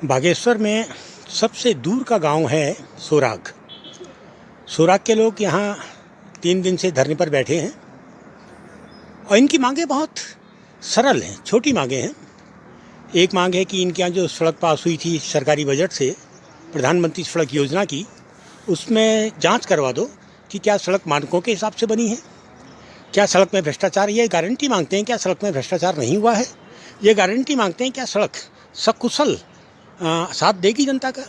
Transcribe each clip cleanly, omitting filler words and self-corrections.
बागेश्वर में सबसे दूर का गांव है सोराग। सोराग के लोग यहाँ 3 दिन से धरने पर बैठे हैं और इनकी मांगें बहुत सरल हैं, छोटी मांगें हैं। एक मांग है कि इनके यहाँ जो सड़क पास हुई थी सरकारी बजट से, प्रधानमंत्री सड़क योजना की, उसमें जांच करवा दो कि क्या सड़क मानकों के हिसाब से बनी है, क्या सड़क में भ्रष्टाचार, ये गारंटी मांगते हैं क्या सड़क में भ्रष्टाचार नहीं हुआ है, ये गारंटी मांगते हैं क्या सड़क सकुशल साथ देगी जनता का।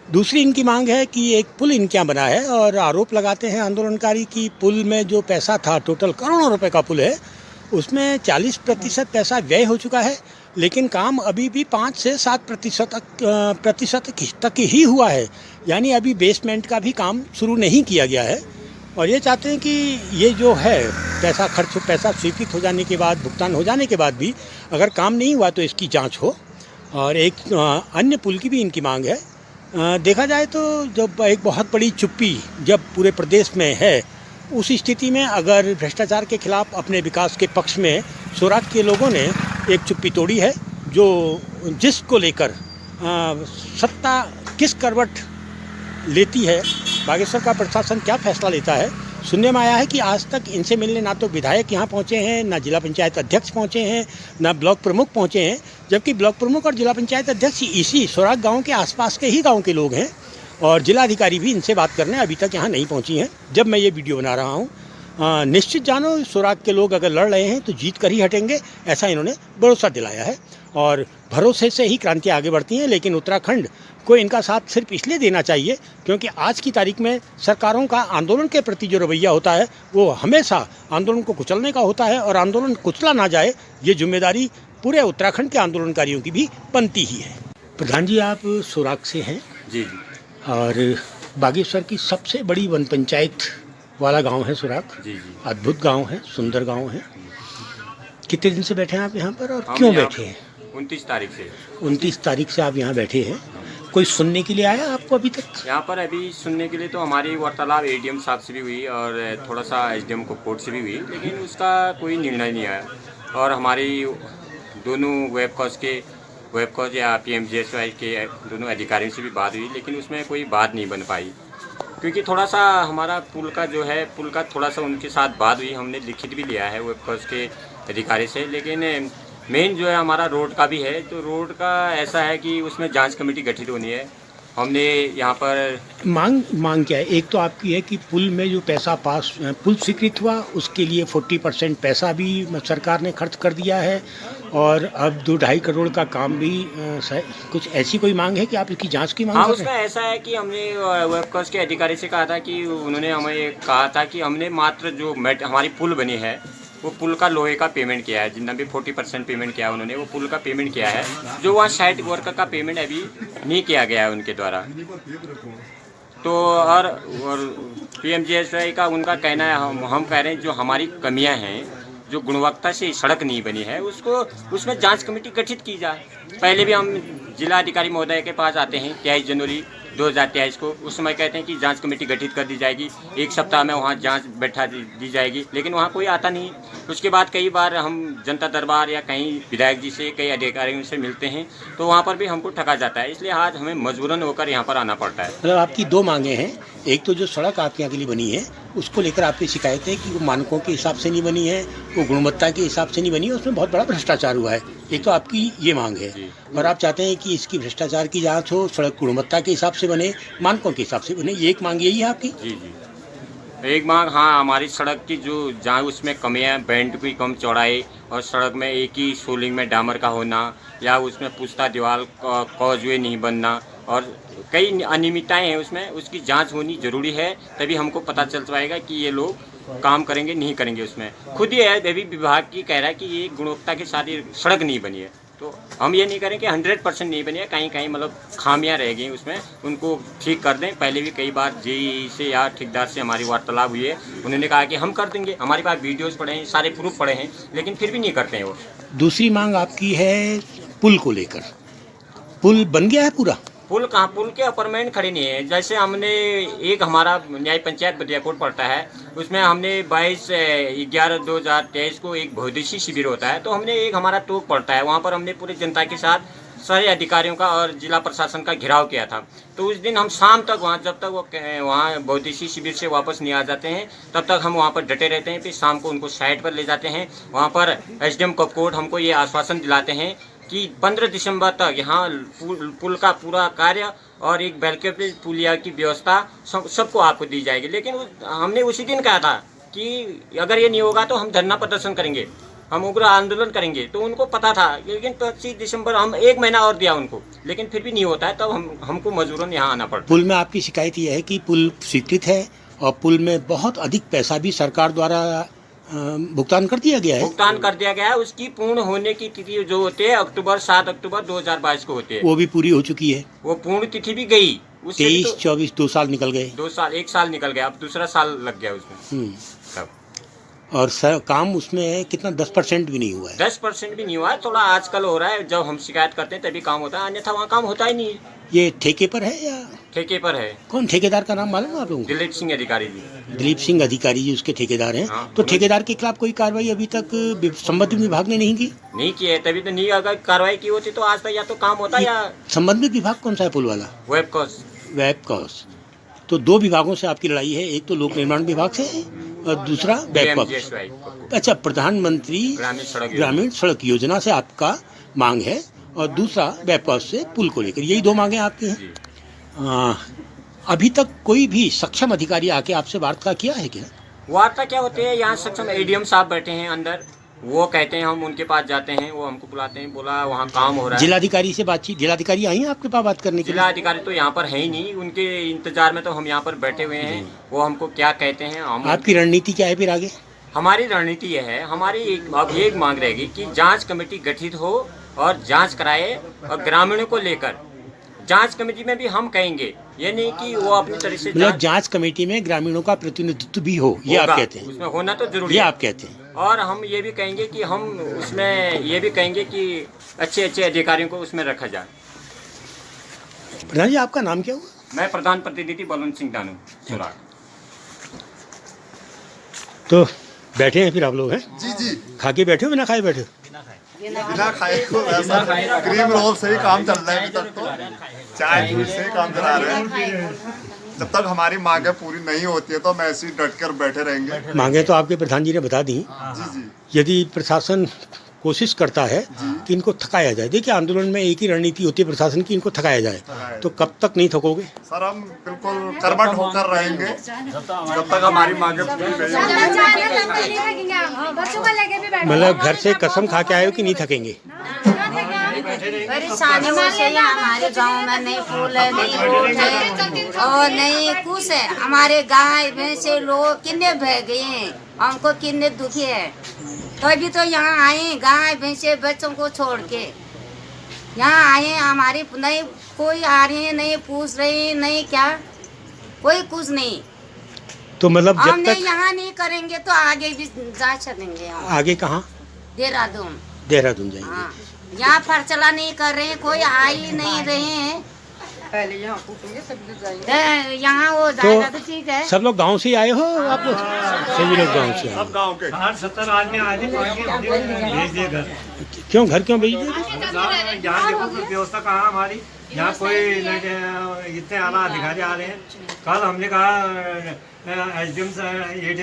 दूसरी इनकी मांग है कि एक पुल इनके यहाँ बना है और आरोप लगाते हैं आंदोलनकारी कि पुल में जो पैसा था, टोटल करोड़ों रुपए का पुल है, उसमें 40% पैसा व्यय हो चुका है, लेकिन काम अभी भी 5 से 7 प्रतिशत तक ही हुआ है। यानी अभी बेसमेंट का भी काम शुरू नहीं किया गया है। और ये चाहते हैं कि ये जो है पैसा स्वीकृत हो जाने के बाद, भुगतान हो जाने के बाद भी अगर काम नहीं हुआ तो इसकी जांच हो। और एक अन्य पुल की भी इनकी मांग है। देखा जाए तो जब एक बहुत बड़ी चुप्पी जब पूरे प्रदेश में है, उस स्थिति में अगर भ्रष्टाचार के खिलाफ अपने विकास के पक्ष में सोराग के लोगों ने एक चुप्पी तोड़ी है, जो जिसको लेकर सत्ता किस करवट लेती है, बागेश्वर का प्रशासन क्या फैसला लेता है। सुनने में आया है कि आज तक इनसे मिलने ना तो विधायक यहाँ पहुँचे हैं, ना जिला पंचायत अध्यक्ष पहुँचे हैं, ना ब्लॉक प्रमुख पहुँचे हैं, जबकि ब्लॉक प्रमुख और जिला पंचायत अध्यक्ष इसी सोराग गांव के आसपास के ही गांव के लोग हैं। और जिला अधिकारी भी इनसे बात करने अभी तक यहाँ नहीं पहुँची हैं जब मैं ये वीडियो बना रहा हूँ। निश्चित जानो सोराग के लोग अगर लड़ रहे हैं तो जीत कर ही हटेंगे, ऐसा इन्होंने भरोसा दिलाया है। और भरोसे से ही क्रांति आगे बढ़ती हैं। लेकिन उत्तराखंड को इनका साथ सिर्फ इसलिए देना चाहिए क्योंकि आज की तारीख में सरकारों का आंदोलन के प्रति जो रवैया होता है वो हमेशा आंदोलन को कुचलने का होता है, और आंदोलन कुचला ना जाए ये जिम्मेदारी पूरे उत्तराखंड के आंदोलनकारियों की भी बनती ही है। प्रधान जी, आप सोराग से हैं? जी। और बागेश्वर की सबसे बड़ी वन पंचायत वाला गांव है सोराग। जी। अद्भुत गांव है, सुंदर गांव है। कितने दिन से बैठे हैं आप यहाँ पर और क्यों बैठे हैं? 29 तारीख से। 29 तारीख से आप यहाँ बैठे हैं। कोई सुनने के लिए आया आपको अभी तक? यहाँ पर अभी सुनने के लिए तो हमारी वार्तालाप एडीएम साहब से भी हुई और थोड़ा सा एसडीएम को कोर्ट से भी हुई, लेकिन उसका कोई निर्णय नहीं आया। और हमारी दोनों वेबकॉज या पीएमजीएसवाई के दोनों अधिकारियों से भी बात हुई, लेकिन उसमें कोई बात नहीं बन पाई, क्योंकि थोड़ा सा हमारा पुल का थोड़ा सा उनके साथ बात हुई। हमने लिखित भी लिया है वेबकॉज के अधिकारी से, लेकिन मेन जो है हमारा रोड का भी है। तो रोड का ऐसा है कि उसमें जांच कमेटी गठित होनी है। हमने यहाँ पर मांग क्या है? एक तो आपकी है कि पुल में जो पैसा पुल स्वीकृत हुआ उसके लिए 40% पैसा भी सरकार ने खर्च कर दिया है, और अब 2-2.5 करोड़ का काम भी कुछ ऐसी कोई मांग है कि आप इसकी जांच की मांग कर रहे हैं? उसका ऐसा है कि हमने वेबकॉज के अधिकारी से कहा था कि उन्होंने हमें कहा था कि हमने मात्र जो हमारी पुल बनी है वो पुल का लोहे का पेमेंट किया है, जितना भी 40% पेमेंट किया उन्होंने, वो पुल का पेमेंट किया है। जो वहाँ साइट वर्क का पेमेंट अभी नहीं किया गया है उनके द्वारा। तो और पीएमजीएसवाई का उनका कहना है, हम कह रहे हैं जो हमारी कमियां हैं, जो गुणवत्ता से सड़क नहीं बनी है, उसमें जांच कमेटी गठित की जाए। पहले भी हम जिला अधिकारी महोदय के पास आते हैं 23 जनवरी 2023 को, उस समय कहते हैं कि जांच कमेटी गठित कर दी जाएगी, 1 सप्ताह में वहाँ जांच बैठा दी जाएगी, लेकिन वहाँ कोई आता नहीं। उसके बाद कई बार हम जनता दरबार या कहीं विधायक जी से, कई अधिकारियों से मिलते हैं, तो वहाँ पर भी हमको ठगा जाता है। इसलिए आज हमें मजबूरन होकर यहाँ पर आना पड़ता है। मतलब आपकी 2 मांगें हैं। एक तो जो सड़क आपके यहाँ के लिए बनी है उसको लेकर आपकी शिकायत है कि वो मानकों के हिसाब से नहीं बनी है, वो गुणवत्ता के हिसाब से नहीं बनी है, उसमें बहुत बड़ा भ्रष्टाचार हुआ है। एक तो आपकी ये मांग है, और आप चाहते हैं कि इसकी भ्रष्टाचार की जांच हो, सड़क गुणवत्ता के हिसाब से बने, मानकों के हिसाब से बने। ये एक मांग यही है आपकी? जी। एक मांग, हाँ, हमारी सड़क की जो जहाँ उसमें कमियाँ, बैंड की कम चौड़ाई, और सड़क में एक ही सोलिंग में डामर का होना, या उसमें पुश्ता दीवार कॉजवे नहीं बनना, और कई अनियमितताएं हैं उसमें, उसकी जांच होनी जरूरी है। तभी हमको पता चल पाएगा कि ये लोग काम करेंगे नहीं करेंगे। उसमें खुद ही है, अभी विभाग की कह रहा है कि ये गुणवत्ता के साथ ये सड़क नहीं बनी है। तो हम ये नहीं करें कि 100% नहीं बनी है, कहीं मतलब खामियां रह गई उसमें, उनको ठीक कर दें। पहले भी कई बार जेई से या ठेकेदार से हमारी वार्तालाप हुई है, उन्होंने कहा कि हम कर देंगे, हमारे पास वीडियोज़ पड़े हैं, सारे प्रूफ पड़े हैं, लेकिन फिर भी नहीं करते हैं वो। दूसरी मांग आपकी है पुल को लेकर। पुल बन गया है पूरा? पुल कहाँ, पुल के अपरमेंट खड़े नहीं है। जैसे हमने एक हमारा न्याय पंचायत बदियाकोट पड़ता है, उसमें हमने 22/11/2023 को एक बहुउद्देशीय शिविर होता है, तो हमने एक हमारा टोक पड़ता है, वहाँ पर हमने पूरी जनता के साथ सारे अधिकारियों का और जिला प्रशासन का घेराव किया था। तो उस दिन हम शाम तक वहाँ, जब तक वो वहाँ बहुउद्देशीय शिविर से वापस नहीं आ जाते हैं, तब तक हम वहाँ पर डटे रहते हैं। फिर शाम को उनको साइट पर ले जाते हैं। वहाँ पर SDM कपकोट हमको ये आश्वासन दिलाते हैं कि 15 दिसंबर तक यहाँ पुल का पूरा कार्य और एक बैल्कनी पुलिया की व्यवस्था सबको आपको दी जाएगी। लेकिन हमने उसी दिन कहा था कि अगर ये नहीं होगा तो हम धरना प्रदर्शन करेंगे, हम उग्र आंदोलन करेंगे। तो उनको पता था, लेकिन 25 दिसंबर हम 1 महीना और दिया उनको, लेकिन फिर भी नहीं होता है। तब हमको मजबूरन यहाँ आना पड़ता है। पुल में आपकी शिकायत ये है कि पुल स्वीकृत है और पुल में बहुत अधिक पैसा भी सरकार द्वारा भुगतान कर दिया गया है। भुगतान कर दिया गया है। उसकी पूर्ण होने की तिथि जो होती है 7 अक्टूबर 2022 को होती है, वो भी पूरी हो चुकी है। वो पूर्ण तिथि भी गई। 23, 24 2 साल निकल गए। 2 साल, 1 साल निकल गया, अब दूसरा साल लग गया उसमें। तब और काम उसमें कितना 10% भी नहीं हुआ है। 10% भी नहीं हुआ है। थोड़ा आजकल हो रहा है, जब हम शिकायत करते हैं तभी काम होता है, अन्यथा वहाँ काम होता ही नहीं है। ये ठेके पर है या ठेके पर है। कौन ठेकेदार का नाम मालूम है आप लोगों को? दिलीप सिंह अधिकारी जी। दिलीप सिंह अधिकारी जी उसके ठेकेदार हैं। हाँ, तो ठेकेदार के खिलाफ कोई कार्रवाई अभी तक संबंधित विभाग ने नहीं की? नहीं की है, तभी तो नहीं। अगर कार्रवाई की होती तो आज तक या तो काम होता या संबंधित विभाग कौन सा है पुल वाला? वेबकॉस। तो 2 विभागों से आपकी लड़ाई है, एक तो लोक निर्माण विभाग से और दूसरा वेबकॉस। अच्छा, प्रधानमंत्री ग्रामीण सड़क योजना से आपका मांग है और दूसरा वेबकॉस से पुल को लेकर, यही 2 मांगे आपकी हैं। अभी तक कोई भी सक्षम अधिकारी आके आपसे वार्ता किया है क्या? वार्ता क्या होती है, यहाँ सक्षम ADM साहब बैठे हैं अंदर, वो कहते हैं, हम उनके पास जाते हैं, वो हमको बुलाते हैं, बोला वहाँ काम हो रहा है। जिलाधिकारी से बातचीत, जिलाधिकारी आई हैं आपके पास बात करने के लिए? जिलाधिकारी तो यहाँ पर है ही नहीं, उनके इंतजार में तो हम यहाँ पर बैठे हुए हैं। वो हमको क्या कहते हैं, हम आपकी रणनीति क्या है फिर आगे? हमारी रणनीति यह है, हमारी एक मांग रहेगी कि जांच कमेटी गठित हो और जांच कराए, और ग्रामीणों को लेकर जांच कमेटी में भी हम कहेंगे, ये नहीं कि वो अपनी तरह से मतलब जांच कमेटी में ग्रामीणों का प्रतिनिधित्व भी हो, ये आप कहते हैं? उसमें होना तो जरूरी ये है, आप कहते हैं। और हम ये भी कहेंगे कि हम उसमें ये भी कहेंगे कि अच्छे अधिकारियों को उसमें रखा जाए। प्रधान जी, आपका नाम क्या हुआ? मैं प्रधान प्रतिनिधि बलवंत सिंह दानू सोराग। तो बैठे हैं फिर आप लोग हैं? जी। खा के बैठे हो बिना खाए बैठे हो? बिना खाए को वैसा क्रीम रोल से ही काम चल रहा है अभी तक, तो चाय दूध से ही काम चला रहे हैं। जब तक हमारी मांगे पूरी नहीं होती है तो हम ऐसे ही डट कर बैठे रहेंगे। मांगे तो आपके प्रधान जी ने बता दी। जी। यदि प्रशासन कोशिश करता है कि इनको थकाया जाए, देखिए आंदोलन में एक ही रणनीति होती है प्रशासन की, इनको थकाया जाए, तो कब तक नहीं थकोगे? सर हम बिल्कुल कर्मठ होकर रहेंगे जब तक हमारी मांगे पूरी नहीं होगी। मतलब घर से कसम खा के आए हो कि नहीं थकेंगे? परेशानी से हमारे गांव में नहीं फूल है, नहीं रोड है और नहीं कुछ है। हमारे गाय भैंसे लोग कितने बह गए हैं, हमको कितने दुखी है। तो अभी तो यहाँ आए, गाय भैंसे बच्चों को छोड़ के यहाँ आए। हमारे नहीं कोई आ रहे हैं, नहीं पूछ रहे हैं, नहीं क्या, कोई कुछ नहीं। तो मतलब जब हमने तक यहाँ नहीं करेंगे तो आगे भी जा चलेंगे। आगे कहाँ? देहरादून जाएंगे। हाँ, यहाँ फरचला नहीं कर रहे हैं, कोई आ ही नहीं रहे हैं। पहले यहाँ पूछेंगे सभी जाएंगे। यहाँ वो जाएगा तो ठीक है। सब लोग गांव से ही आए हो आप लोग? सभी लोग गांव से? सब गांव के 60-70 आदमी भेज दिए घर। क्यों घर क्यों भेज दिए? यहाँ देखो तो व्यवस्था कहाँ हमारी, यहाँ कोई इतने आला अधिकारी आ रहे हैं। कल हमने कहा ADM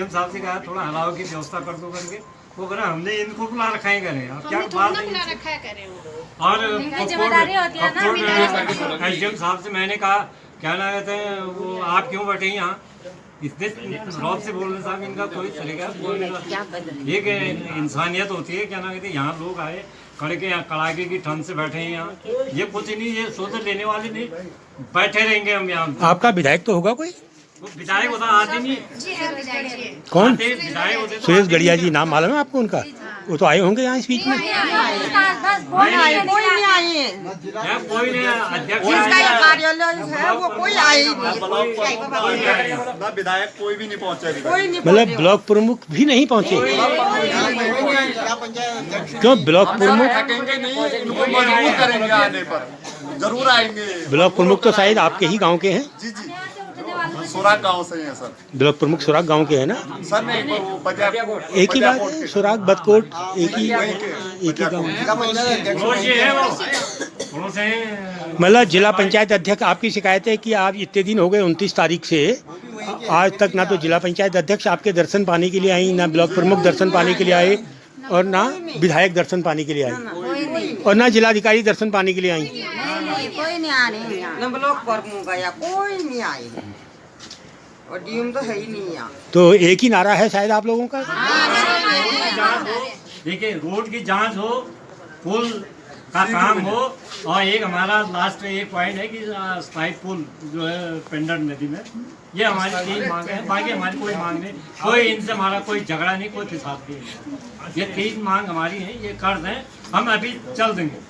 साहब से कहा थोड़ा हलाव की व्यवस्था कर दो करके, वो करा हमने इनको बुला रखा है करें। अब क्या बात है। और SDM साहब से मैंने कहा क्या ना कहते हैं वो, आप क्यों बैठे यहाँ इतने रौब से बोलने साहब, इनका कोई तरीका बोलने का एक इंसानियत होती है। क्या ना कहते हैं यहाँ लोग आए कड़ाके की ठंड से बैठे हैं यहाँ, ये कुछ नहीं, ये सोच लेने वाले नहीं, बैठे रहेंगे हम यहाँ। आपका विधायक तो होगा कोई? विधायक होता आते नहीं। कौन? विधायक होते सुरेश गढ़िया जी, नाम मालूम है आपको उनका? वो तो आए होंगे यहाँ इस बीच में। यहाँ कोई नहीं अध्यक्ष जिसका ये आया। कार्यालय है वो कोई आया ही नहीं, ना विधायक कोई भी नहीं पहुंचे अभी तक। कोई नहीं मतलब ब्लॉक प्रमुख भी नहीं पहुंचे? क्यों ब्लॉक प्रमुख? थकेंगे नहीं, इनको मजबूर करेंगे आने पर, जरूर आएंगे। ब्लॉक प्रमुख तो शायद आपके ही गांव के हैं? जी जी, सुराग गांव से ही है सर। ब्लॉक प्रमुख सुराग गांव के हैं ना? सर नहीं, वो बजाकोट एक ही बात है, सुराग बदकोट एक ही गांव। पड़ोसी है वो, पड़ोसी हैं। मतलब जिला पंचायत अध्यक्ष, आपकी शिकायत है कि आप इतने दिन हो गए 29 तारीख से आज तक ना तो जिला पंचायत अध्यक्ष आपके दर्शन पाने के लिए आई, ना ब्लॉक प्रमुख दर्शन पाने के लिए आए, और ना विधायक दर्शन पाने के लिए आए, कोई नहीं, और ना जिलाधिकारी दर्शन पाने के लिए आई। नहीं कोई नहीं आ रहे हैं यहाँ। न ब्लॉक प्रमुख गया, कोई नहीं आए, और डीएम तो है ही नहीं यहाँ। तो एक ही नारा है शायद आप लोगों का? देखिए रोड की जांच हो, पुल का काम हो, और एक हमारा लास्ट एक पॉइंट है कि स्थायी पुल जो है पेंडर नदी में, ये हमारी 3 मांगे हैं। बाकी हमारी कोई मांग नहीं, कोई इनसे हमारा कोई झगड़ा नहीं, कोई फिसाद नहीं। ये 3 मांग हमारी है, ये कर दें, हम अभी चल देंगे।